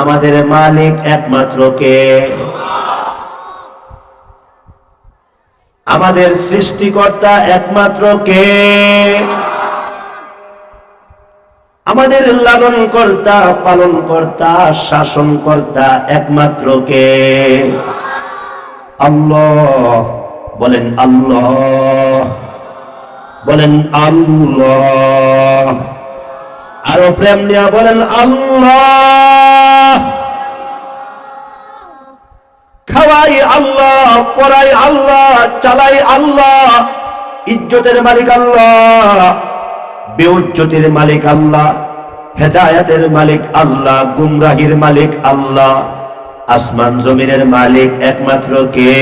আমাদের মালিক একমাত্র কে? আমাদের সৃষ্টিকর্তা একমাত্র কে? আমাদের লালন কর্তা, পালন কর্তা, শাসন কর্তা একমাত্র কে? আল্লাহ। বলেন আল্লাহ, বলেন আল্লাহ। আরো প্রেম নিয়ে বলেন আল্লাহ। খাওয়াই আল্লাহ, পড়াই আল্লাহ, চালাই আল্লাহ। ইজ্জতের মালিক আল্লাহ, বেউজ্জতির মালিক আল্লাহ, হেদায়েতের মালিক আল্লাহ, গুমরাহির মালিক আল্লাহ। আসমান জমিনের মালিক একমাত্র কে?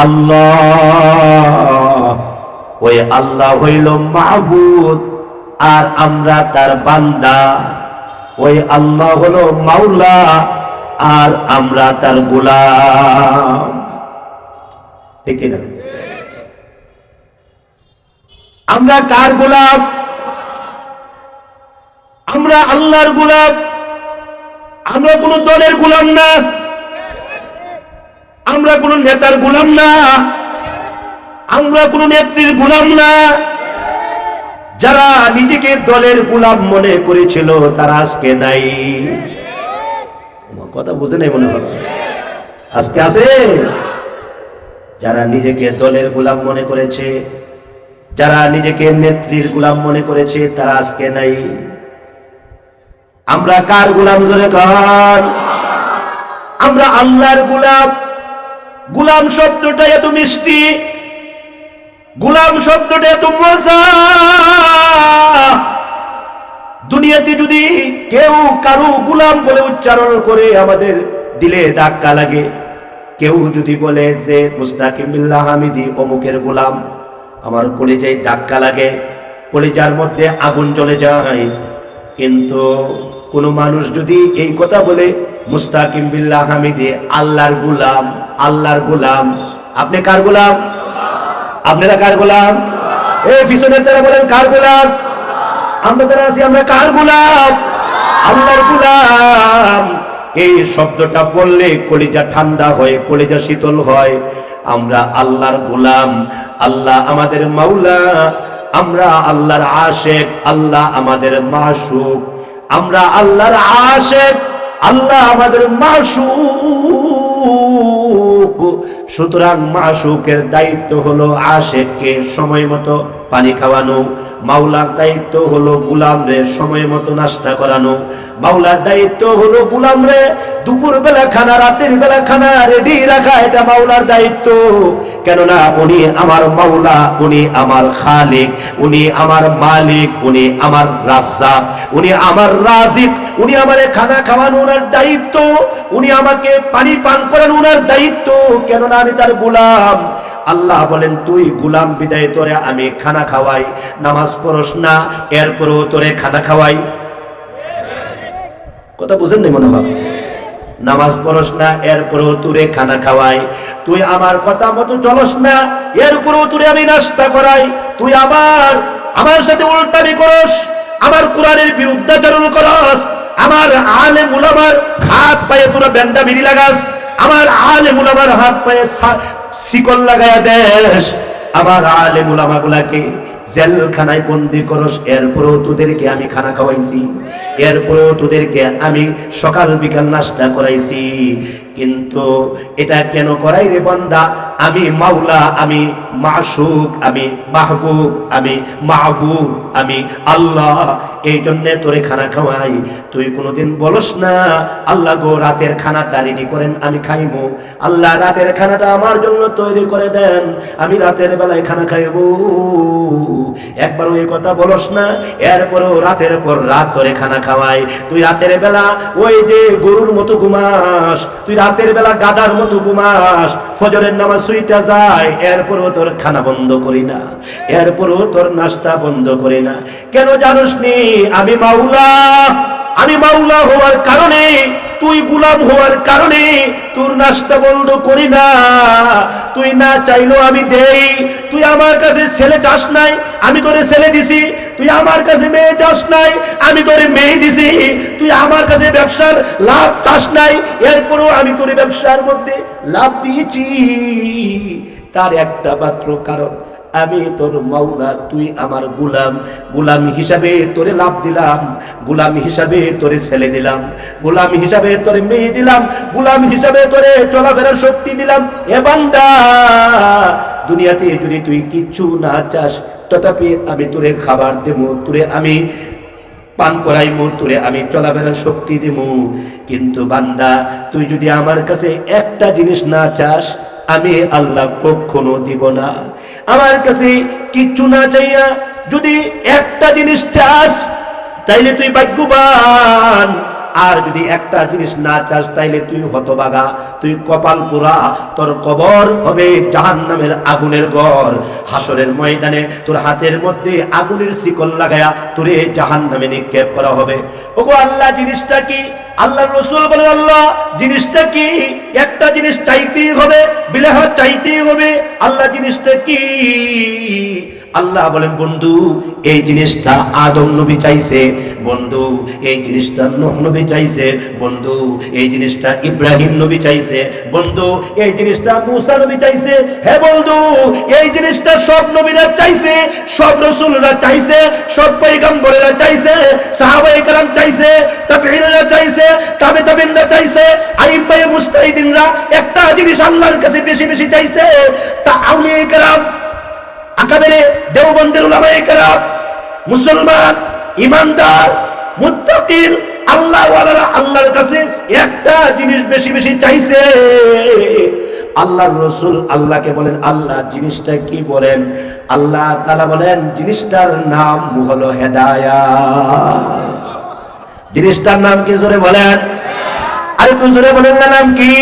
আল্লাহ। ওই আল্লাহ হইল মাবুদ, আর আমরা তার বান্দা। ওই আল্লাহ হলো মাওলা, আর আমরা তার গোলাম। ঠিক না? আমরা কার গোলাম? আমরা আল্লাহর গোলাম। আমরা কোন দলের গোলাম না, আমরা কোন নেতার গোলাম না, আমরা কোন নেত্রীর গোলাম না। যারা নিজেকে দলের গোলাম মনে করেছিল তারা আজকে নাই। কথা বুঝে নাই মনে হয়? আজকে আছে যারা নিজেকে দলের গোলাম মনে করেছে, যারা নিজেকে নেত্রীর গোলাম মনে করেছে, তারা আজকে নাই। আমরা কার গোলাম জোরে কার? আমরা আল্লাহর গোলাম। গোলাম শব্দটা এত মিষ্টি, গোলাম শব্দটা এত মজা। দুনিয়াতে যদি কেউ কারো গোলাম বলে উচ্চারণ করে আমাদের দিলে ধাক্কা লাগে। কেউ যদি বলে যে মুস্তাকিম বিল্লাহ হামিদি অমুকের গোলাম, আমার কলিজায় ধাক্কা লাগে, কলিজার মধ্যে আগুন জ্বলে যায়। কিন্তু কোন মানুষ যদি এই কথা বলে মুস্তাকিম বিল্লাহ হামিদি আল্লাহর গোলাম, আল্লাহর গোলাম। আপনি কার গোলাম? আপনারা কার গোলাম? এই পিছনের তারা বলেন কার গোলাম? আমরা যারা আছি আমরা কার গোলাম? আল্লাহর গোলাম। এই শব্দটা বললে কলিজা ঠান্ডা হয়, কলিজা শীতল হয়। আমরা আল্লাহর গোলাম, আল্লাহ আমাদের মাওলা, আমরা আল্লাহর আশিক, আল্লাহ আমাদের মাশুক। আমরা আল্লাহর আশিক, আল্লাহ আমাদের মাশুক। সুতরাং মাশুকের দায়িত্ব হলো আশিককে সময় মতো পানি খাওয়ানো। মাওলার দায়িত্ব হলো গোলামরে সময় মতো নাস্তা করানো। মাওলার দায়িত্ব হলো গোলামরে দুপুর বেলা খানা, রাতের বেলা খানা রেডি রাখা। এটা মাওলার দায়িত্ব। কেননা উনি আমার মাওলা, উনি আমার খালিক, উনি আমার মালিক, উনি আমার রাজ্জাক, উনি আমার রাজিক। উনি আমারে খানা খাওয়ানো ওনার দায়িত্ব, উনি আমাকে পানি পান করানো ওনার দায়িত্ব। কেননা আমি তার গোলাম। আল্লাহ বলেন তুই গোলাম বিদায় তোরে আমি খানা খাওয়াই। নামাজ পড়স না, এরপরেও তোরে খানা খাওয়াই। কথা বুঝেন নাই মনে হয়? নামাজ পড়স না, এরপরেও তোরে খানা খাওয়াই। তুই আমার কথা মতো চলস না, এরপরেও তোরে আমি নাস্তা করাই। তুই আমার সাথে উল্টামি করস, আমার কোরআনের বিরুদ্ধাচরণ করস, আমার আলেম উলামার হাত পায়ে তোরা ব্যান্ডা বিড়ি লাগাস, আমার আলেম উলামার হাত পায়ে শিকল লাগায়া দেশ, আমার আলেম উলামাগুলাকে জেলখানায় বন্দি করস। এরপরেও তোদেরকে আমি খানা খাওয়াইছি, এরপরেও তোদেরকে আমি সকাল বিকাল নাস্তা করাইছি। কিন্তু এটা কেন করাই রে বান্দা? আমি মাওলা, আমি মাশুক, আমি মাহবুব, আমি মাহবুব, আমি আল্লাহ। এই জন্যে তোরে খানা খাওয়াই। তুই কোনোদিন বলস না আল্লাহ গো রাতের খানাটা রেডি করেন, আমি খাইবো। আল্লাহ রাতের খানাটা আমার জন্য তৈরি করে দেন, আমি রাতের বেলায় খানা খাইবো। একবারও এই কথা বলস না। এরপরও রাতের পর রাত তোরে খানা খাওয়াই। তুই রাতের বেলা ওই যে গরুর মতো ঘুমাস, তুই রাতের বেলা গাদার মতো ঘুমাস, ফজরের নামাজ সুইটা যায়, এরপরও তোর খানা বন্ধ করি না, এরপরও তোর নাস্তা বন্ধ করি না। কেন জানোস নি? আমি মাওলা। আমি মাওলা হওয়ার কারণে, তুই গোলাম হওয়ার কারণে তোর নাস্তা বন্ধ করি না। তুই না চাইলেও আমি দেই। তুই আমার কাছে ছেলে চাস নাই, আমি তোরে ছেলে দিছি। তুই আমার কাছে মেয়ে চাস নাই, আমি তোরে মেয়ে দিছি। তুই আমার কাছে ব্যবসার লাভ চাস নাই, এরপরও আমি তোরে ব্যবসার মধ্যে লাভ দিয়েছি। তার একটা মাত্র কারণ, আমি তোর মাওলা, তুই আমার গোলাম। গোলাম হিসাবে তোরে লাভ দিলাম, গোলাম হিসাবে তোরে ছেলে দিলাম, গোলাম হিসাবে তোরে মেয়ে দিলাম, গোলাম হিসাবে তোরে চলাফেরার শক্তি দিলাম। এ বান্দা, দুনিয়াতে যদি তুই কিচ্ছু না চাস, তথাপি আমি তোরে খাবার দেবো, তোরে আমি পান করাইমু, তোরে আমি চলাফেরার শক্তি দেবো। কিন্তু বান্দা, তুই যদি আমার কাছে একটা জিনিস না চাস, আমি আল্লাহ কখনো দিব না। আমার কাছে কিচ্ছু না চাইয়া যদি একটা জিনিস চাস, তাইলে তুই ভাগ্যবান। আর যদি একটা জিনিস না চাস, তাইলে তুই হতভাগা, তুই কপাল পোড়া। তোর কবর হবে জাহান্নামের আগুনের ঘর। হাসরের ময়দানে তোর হাতের মধ্যে আগুনের শিকল লাগায়া তোরে জাহান্নামে নিক্ষেপ করা হবে। ওগো আল্লাহ, জিনিসটা কি? আল্লাহর রাসূল বলেন, আল্লাহ জিনিসটা কি? একটা জিনিস চাইতেই হবে, বিলাহ চাইতেই হবে। আল্লাহ জিনিসটা কি? আল্লাহ বলেন, বন্ধু এই জিনিসটা আদম নবী চাইছে, বন্ধু এই জিনিসটা নূহ নবী চাইছে, বন্ধু এই জিনিসটা ইব্রাহিম নবী চাইছে, বন্ধু এই জিনিসটা মুসা নবী চাইছে। হে বন্ধু, এই জিনিসটা সব নবীরা চাইছে, সব রাসূলরা চাইছে, সব পয়গম্বরেরা চাইছে, সাহাবায়ে কেরাম চাইছে, তাবেঈনরা চাইছে, তাবে তাবেঈনরা চাইছে, আইম্মায়ে মুজতাহিদিনরা একটা জিনিস আল্লাহর কাছে বেশি বেশি চাইছে। তা আউলিয়ায়ে কেরাম, আকাবেরে দেওবন্দের উলামায়ে কেরাম, মুসলমান ইমানদার মুত্তাকিন আল্লাহ ওয়ালারা আল্লাহর কাছে একটা জিনিস বেশি বেশি চাইছে। আল্লাহর রাসূল আল্লাহকে বলেন, আল্লাহ জিনিসটা কি? বলেন। আল্লাহ তাআলা বলেন, জিনিসটার নাম হলো হেদায়েত। জিনিসটার নাম কি? জোরে বলেন, আরেকটু জোরে বলেন না, নাম কি?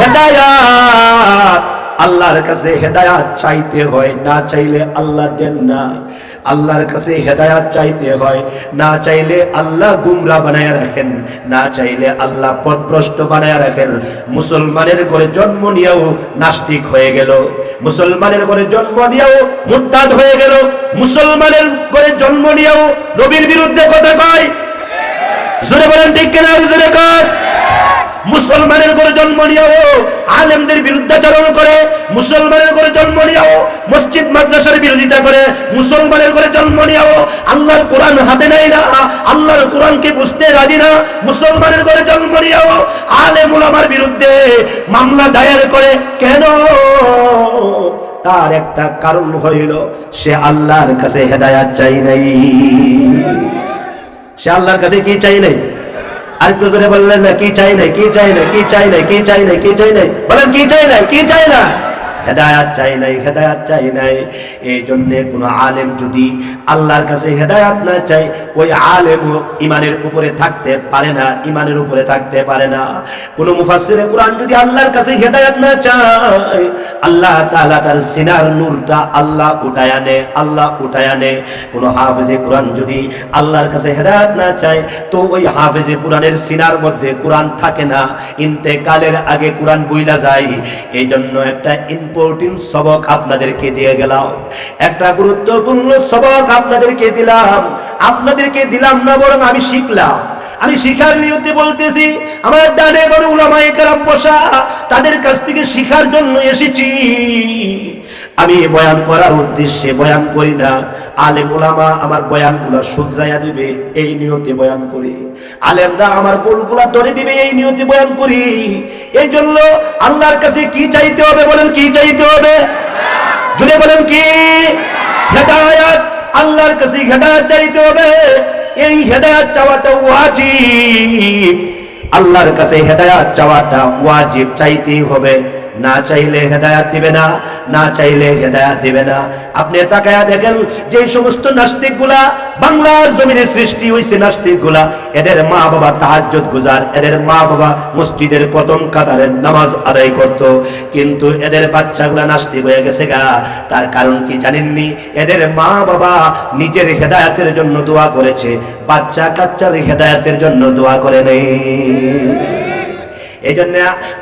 হেদায়েত। আল্লাহর কাছে হেদায়েত চাইতে হয়, না চাইলে আল্লাহ দেন না। আল্লাহর কাছে হেদায়েত চাইতে হয়, না চাইলে আল্লাহ গুমরা বানায় রাখেন, না চাইলে আল্লাহ পথভ্রষ্ট বানায় রাখেন। মুসলমানের ঘরে জন্ম নিয়েও নাস্তিক হয়ে গেল, মুসলমানের ঘরে জন্ম নিয়েও মুরতাদ হয়ে গেল, মুসলমানের ঘরে জন্ম নিয়েও নবীর বিরুদ্ধে কথা কয়। জোরে বলেন ঠিক কিনা? জোরে কর। মুসলমানের ঘরে জন্ম নিয়েও আলেমদের বিরুদ্ধাচরণ করে, মুসলমানের ঘরে জন্ম নিয়েও মসজিদ মাদ্রাসার বিরোধিতা করে, মুসলমানের ঘরে জন্ম নিয়েও আল্লাহর কোরআন হাতে নেয় না, আল্লাহর কোরআনকে বুঝতে রাজি না, মুসলমানের ঘরে জন্ম নিয়েও আলেম উলামার বিরুদ্ধে মামলা দায়ের করে। কেন? তার একটা কারণ হইল, সে আল্লাহর কাছে হেদায়েত চাই নাই। সে আল্লাহর কাছে কি চাই নাই? আরেকটু জোরে বললেন না, কি চাই নাই? কি চাই নাই? কি চাই নাই? কি চাই নাই? কি চাই নাই? বলেন, কি চাই নাই? কি চাই না? হেদায়েত চাই নাই, হেদায়েত চাই নাই। এই জন্য কোন আলেম যদি আল্লাহর কাছে হেদায়েত না চাই, ওই আলেম ইমানের উপরে থাকতে পারে না, ইমানের উপরে থাকতে পারে না। কোন মুফাসসিরে কোরআন যদি আল্লাহর কাছে হেদায়েত না চায়, আল্লাহ তাআলা তার সিনার নূরটা আল্লাহ উঠায় আনে, আল্লাহ উঠায় আনে। কোন হাফেজে কোরআন যদি আল্লাহর কাছে হেদায়েত না চায়, তো ওই হাফেজে কোরআনের সিনার মধ্যে কোরআন থাকে না, ইন্তেকালের আগে কোরআন বইলা যায়। এই জন্য একটা ইম্পর্টেন্ট সবক আপনাদেরকে দিয়ে গেলাম, একটা গুরুত্বপূর্ণ সবক আপনাদেরকে দিলাম। আপনাদেরকে দিলাম না, বরং আমি শিখলাম। আমি শিখার নিয়তে বলতেছি। আমার ডানে বড় উলামায়ে কেরাম বসা, তাদের কাছ থেকে শিখার জন্য এসেছি। আমি বয়ান করার উদ্দেশ্যে বয়ান করি না। আলেম উলামা আমার বয়ানগুলো শুধরাইয়া দিবে, এই নিয়তে বয়ান করি। আলেমরা আমার ভুলগুলো ধরে দিবে, এই নিয়তে বয়ান করি। এই জন্য আল্লাহর কাছে কি চাইতে হবে? বলেন, কি চাইতে হবে? জুড়ে বলেন, কি? হেদায়েত। আল্লাহর কাছে হেদায়েত চাইতে হবে। এই হেদায়েত চাওয়াটা ওয়াজিব। আল্লাহর কাছে হেদায়েত চাওয়াটা ওয়াজিব, চাইতেই হবে। না চাইলে হেদায়েত দিবে না, না চাইলে হেদায়েত দিবে না। আপনি তাকায়া দেখেন, যে সমস্ত নাস্তিকগুলা বাংলার জমিনে সৃষ্টি হয়েছে, নাস্তিকগুলা, এদের মা বাবা তাহাজ্জুদ গুজার, এদের মা বাবা মসজিদের প্রথম কাতারে নামাজ আদায় করত, কিন্তু এদের বাচ্চাগুলা নাস্তিক হয়ে গেছে গা। তার কারণ কি জানেননি? এদের মা বাবা নিজের হেদায়েতের জন্য দোয়া করেছে, বাচ্চা কাচ্চার হেদায়েতের জন্য দোয়া করে নেই। এই জন্য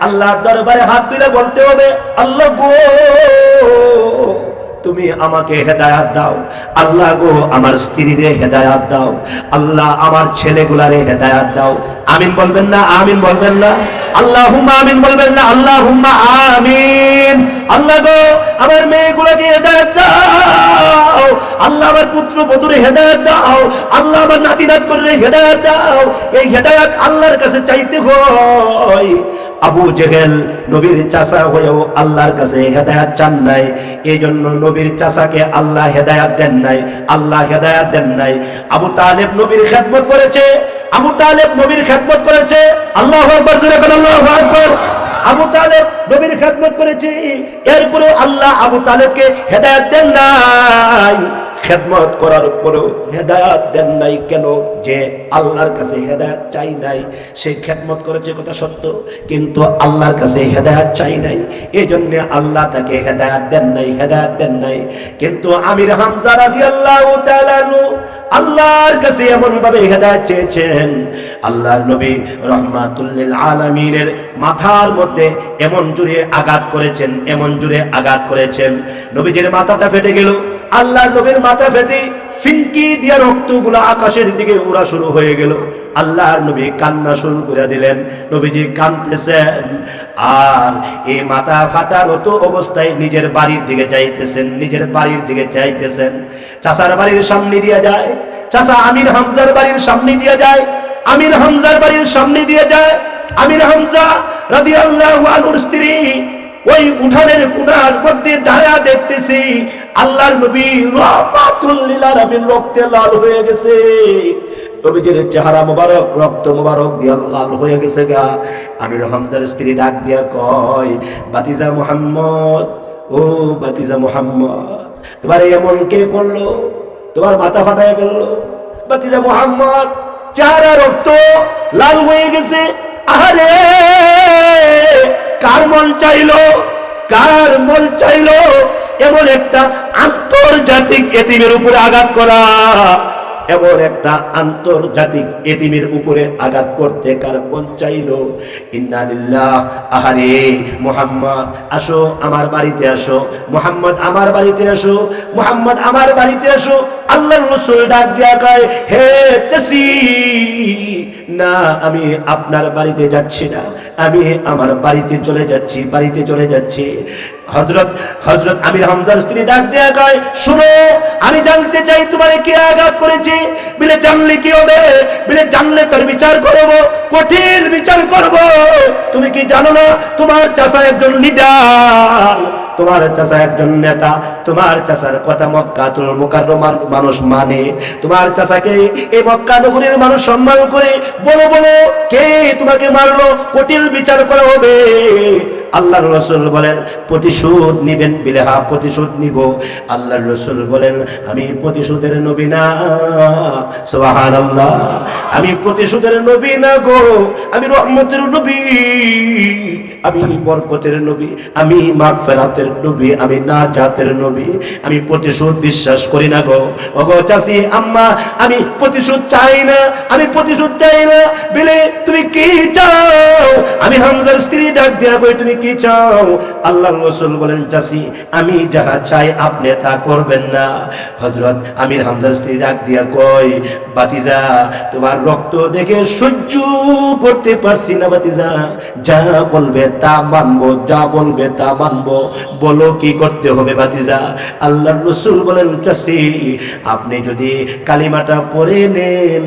আল্লাহর দরবারে হাত তুলে বলতে হবে, আল্লাহ গো, তুমি আমাকে হেদায়াত দাও। আল্লাহ গো আমার স্ত্রীরে হেদায়াত দাও। আল্লাহ আমার ছেলেগুলারে হেদায়াত দাও। আমিন বলবেন না? আমিন বলবেন না? আল্লাহুম্মা আমিন বলবেন না? আল্লাহুম্মা আমিন। আল্লাহ গো আমার মেয়েগুলোকে হেদায়াত দাও। আল্লাহ আমার পুত্র বধূরে হেদায়াত দাও। আল্লাহ আমার নাতি নাত করে হেদায়াত দাও। এই হেদায়াত আল্লাহর কাছে চাইতে হয়। আবু জেহেল নবীর চাচা হয়েও আল্লাহর কাছে হেদায়াত চান নাই, এই জন্য নবীর চাচাকে আল্লাহ হেদায়াত দেন নাই, আল্লাহ হেদায়াত দেন নাই। আবু তালেব নবীর খেদমত করেছে, আবু তালেব নবীর খেদমত করেছে। আল্লাহু আকবার, জোরে বলেন আল্লাহু আকবার। আবু তালেব নবীর খেদমত করেছে, এরপরে আল্লাহ আবু তালেবকে হেদায়াত দেন নাই। খেদমত করার পরেও হেদায়াত দেন নাই কেন? যে আল্লাহর কাছে হেদায়াত চাই নাই। সে খেদমত করেছে কথা সত্য, কিন্তু আল্লাহর কাছে হেদায়াত চাই নাই, এই জন্য আল্লাহ তাকে হেদায়াত দেন নাই, হেদায়াত দেন নাই। কিন্তু আমির হামজা রাদিয়াল্লাহু তাআলা আনহু আল্লাহর কাছে এমন ভাবে হেদায়েত চেয়েছেন, আল্লাহর নবী রাহমাতুল লিল আলামিনের মাথার মধ্যে এমন জোরে আঘাত করেছেন, এমন জোরে আঘাত করেছেন, নবীজির মাথাটা ফেটে গেল। আল্লাহর নবীর মাথা ফেটে ফিনকি দিয়া রক্তগুলো আকাশের দিকে উড়া শুরু হয়ে গেল। আল্লাহর নবী কান্না শুরু করে দিলেন, নবীজি কাঁদতেছেন আর এই মাথা ফাটার মতো অবস্থায় নিজের বাড়ির দিকে যাইতেছেন, নিজের বাড়ির দিকে যাইতেছেন। চাচার বাড়ির সামনে দিয়ে যায়, চাচা আমির হামজার বাড়ির সামনে দিয়ে যায়, আমির হামজার বাড়ির সামনে দিয়ে যায়। আমির হামজা রাদিয়াল্লাহু আনহুর স্ত্রী ওই উঠানের কোণার মধ্যে দাঁড়া দেখতেছি আল্লাহর নবী রাহমাতুল লিল আলামিন রক্তে লাল হয়ে গেছে। নবীজির চেহারা মোবারক রক্ত মোবারক দিয়ে লাল হয়ে গেছে গা। আমির হামজার স্ত্রী ডাক দিয়া কয়, বাতিজা মুহাম্মদ, ও বাতিজা মুহাম্মদ, তোমার এমন কে করলো? তোমার মাথা ফাটায় ফেললো? বাতিজা মুহাম্মদ চেহারা রক্ত লাল হয়ে গেছে। আহারে, কার মন চাইলো, কার মন চাইলো এমন একটা আন্তর্জাতিক এতিমের উপরে আঘাত করা, এমন একটা আন্তর্জাতিক এতিমের উপরে আঘাত করতে কার মন চাইলো? ইন্না লিল্লাহ। আহারে মুহাম্মদ আসো আমার বাড়িতে আসো, মুহাম্মদ আমার বাড়িতে আসো, মুহাম্মদ আমার বাড়িতে আসো। আল্লাহর রাসূল ডাক দিয়া কয়, হে চাচি, না আমি আপনার বাড়িতে যাচ্ছি না, আমি আমার বাড়িতে চলে যাচ্ছি, বাড়িতে চলে যাচ্ছি। হযরত আমির হামজার স্ত্রী ডাক দেয়া কয়, শুনো, আমি জানতে চাই তোমারে কে আঘাত করেছে। বলে জানলে কি হবে? বলে জানলে তার বিচার করব, কঠিন বিচার করব। তুমি কি জানো না তোমার চাচা একজন লিডার, তোমার চাচা একজন নেতা, তোমার চাচার কথা মক্কাতুল মুকাররমার মানুষ মানে, তোমার চাচাকে এই মক্কা নগরীর মানুষ সম্মান করে। বলো বলো, কে তোমাকে মারলো? কঠিন বিচার করা হবে। আল্লাহর রাসূল বলেন, প্রতিশোধ নিবেন? বলে হ্যাঁ, প্রতিশোধ নিব। আল্লাহর রাসূল বলেন, আমি প্রতিশোধের নবী না। সুবহানাল্লাহ, আমি প্রতিশোধের নবী না গো, আমি রহমতের নবী, আমি বরকতের নবী, আমি মাগফিরাতের নবী, আমি নাজাতের নবী। আমি প্রতিশোধ বিশ্বাস করি না গো। ওগো চাচি, আম্মা, আমি প্রতিশোধ চাই না, আমি প্রতিশোধ চাই না। বলে তুমি কি চাও? আমি হামজার স্ত্রী ডাক দিয়া কই, তুমি কি চাও? আল্লাহর রাসূল বলেন, চাচি আমি যাহা চাই আপনি তা করবেন না। হযরত আমির হামজার স্ত্রী ডাক দিয়া কয়, বাতিজা তোমার রক্ত দেখে সহ্য করতে পারছি না বাতিজা, যা বলবে তা মানবো, যা বলবে তা মানবো, বলো কি করতে হবে বাতিজা? আল্লাহর রাসূল বলেন, চাচি আপনি যদি কালিমাটা পড়ে নেন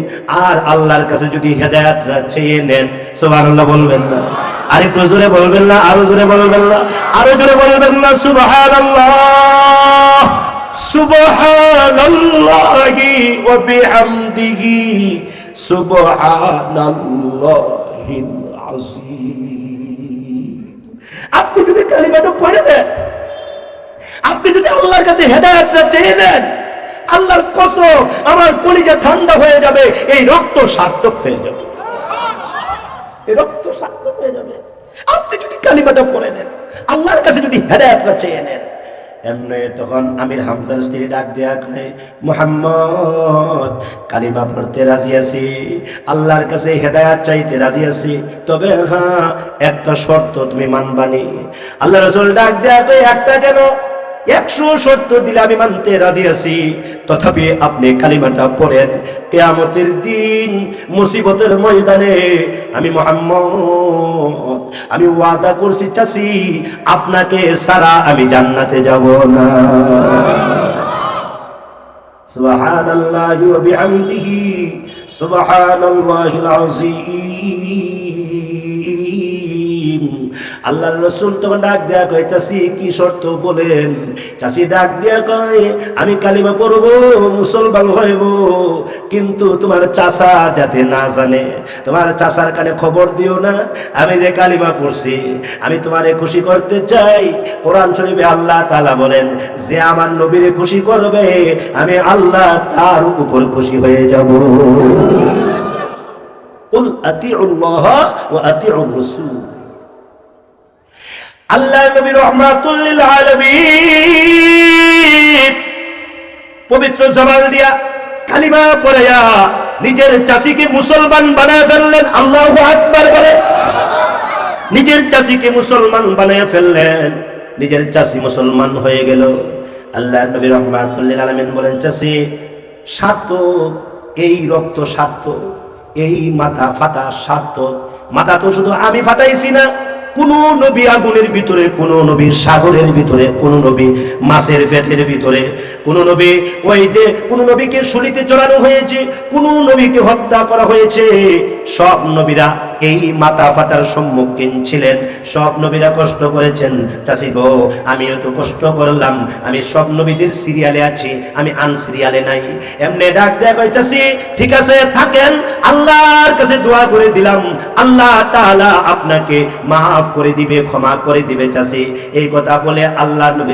আর আল্লাহর কাছে যদি হেদায়েতটা চেয়ে নেন, সুবহানাল্লাহ বলবেন না? আরেকটু জোরে বলবেন না? আরো জোরে বলবেন না? আরো জোরে বলবেন না? সুবহানাল্লাহ, সুবহানাল্লাহি ওয়া বিহামদিহি, সুবহানাল্লাহিল আযীম। আপনি যদি কালিমাটা পড়ে দেন, আপনি যদি আল্লাহর কাছে হেদায়েতটা চেয়ে নেন, আল্লাহর কসম আমার কলিজা ঠান্ডা হয়ে যাবে, এই রক্ত সার্থক হয়ে যাবে, এই রক্ত সার্থক হয়ে যাবে। আপনি যদি কালিমাটা পড়ে নেন, আল্লাহর কাছে যদি হেদায়েতটা চেয়ে নেন। এমনি তখন আমির হামজার স্ত্রী ডাক দেয়া কয়, মুহাম্মদ কালিমা পড়তে রাজি আছি, আল্লাহর কাছে হেদায়েত চাইতে রাজি আছি, তবে হ্যাঁ একটা শর্ত তুমি মানবানি। আল্লাহর রাসূল ডাক দেয়া কয়, একটা কেন? 170 দিলে আমি মানতে রাজি আছি, তথাপি আপনি কালিমাটা পড়েন। কিয়ামতের দিন মুসিবতের ময়দানে আমি মুহাম্মদ আমি ওয়াদা করছি চাচি, আপনাকে ছাড়া আমি জান্নাতে যাব না। সুবহানাল্লাহি ওয়া বিহামদিহি সুবহানাল্লাহিল আযীম। আল্লাহর রাসূল তখন ডাক দেয়া কয়, চাচি কি শর্ত বলেন? চাচি ডাক দেয়া কয়, আমি কালিমা পড়ব, মুসলমান হইব, কিন্তু তোমার চাচা যাতে না জানে, তোমার চাচার কানে খবর দিও না আমি যে কালিমা পড়ছি। আমি তোমারে খুশি করতে চাই। কোরআন শরীফে আল্লাহ তাআলা বলেন, যে আমার নবীরে খুশি করবে আমি আল্লাহ তার উপর খুশি হয়ে যাব। কুল আতিউল্লাহ ওয়া আতিউর রাসূল। আল্লাহ নবী রাহমাতুল লিল আলামিন পবিত্র জবান দিয়া কালিমা পড়ায়া নিজের চাচিকে মুসলমান বানায় ফেললেন। আল্লাহু আকবার বলে। নিজের চাচিকে মুসলমান বানায় ফেললেন, নিজের চাচি মুসলমান হয়ে গেল। আল্লাহ নবী রাহমাতুল লিল আলামিন বলেন, চাচি স্বার্থ, এই রক্ত স্বার্থ, এই মাথা ফাটা স্বার্থ। মাথা তো শুধু আমি ফাটাইছি না, কোন নবী আগুনের ভিতরে, কোন নবী সাগরের ভিতরে, কোন নবী মাছের পেটের ভিতরে, কোন নবী ওই যে কোন নবীকে শুলিতে চড়ানো হয়েছে, কোন নবীকে হত্যা করা হয়েছে। সব নবীরা এই মাথা ফাটার সম্মুখীন ছিলেন, সব নবীরা কষ্ট করেছেন। চাচি গো, আমিও তো কষ্ট করলাম, আমি সব নবীদের সিরিয়ালে আছি, আমি আনসিরিয়ালে নাই। এমনি ডাক দেয়া কয়, চাচি ঠিক আছে থাকেন, আল্লাহর কাছে দোয়া করে দিলাম, আল্লাহ তাআলা আপনাকে মাফ করে দিবে, ক্ষমা করে দিবে চাচি। এই কথা বলে আল্লাহর নবী